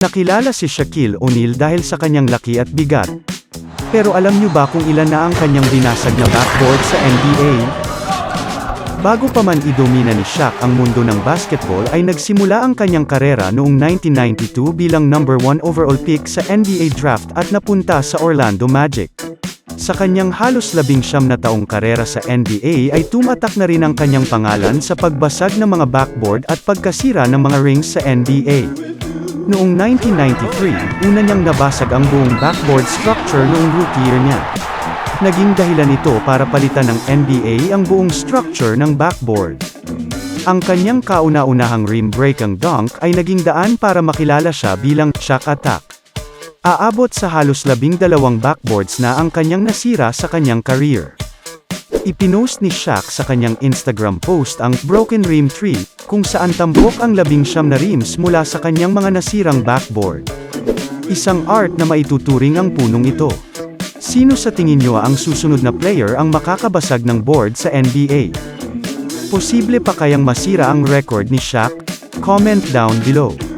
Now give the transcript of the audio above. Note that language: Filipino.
Nakilala si Shaquille O'Neal dahil sa kanyang laki at bigat. Pero alam niyo ba kung ilan na ang kanyang binasag na backboard sa NBA? Bago pa man idomina ni Shaq ang mundo ng basketball ay nagsimula ang kanyang karera noong 1992 bilang number 1 overall pick sa NBA draft at napunta sa Orlando Magic. Sa kanyang halos 19 na taong karera sa NBA ay tumatak na rin ang kanyang pangalan sa pagbasag ng mga backboard at pagkasira ng mga rings sa NBA. Noong 1993, una niyang nabasag ang buong backboard structure noong rookie year niya. Naging dahilan ito para palitan ng NBA ang buong structure ng backboard. Ang kanyang kauna-unahang rim breakang dunk ay naging daan para makilala siya bilang Shaq Attack. Aabot sa halos 12 backboards na ang kanyang nasira sa kanyang career. Ipinost ni Shaq sa kanyang Instagram post ang Broken Rim Tree, kung saan tampok ang 19 na rims mula sa kanyang mga nasirang backboard. Isang art na maituturing ang punong ito. Sino sa tingin nyo ang susunod na player ang makakabasag ng board sa NBA? Posible pa kayang masira ang record ni Shaq? Comment down below.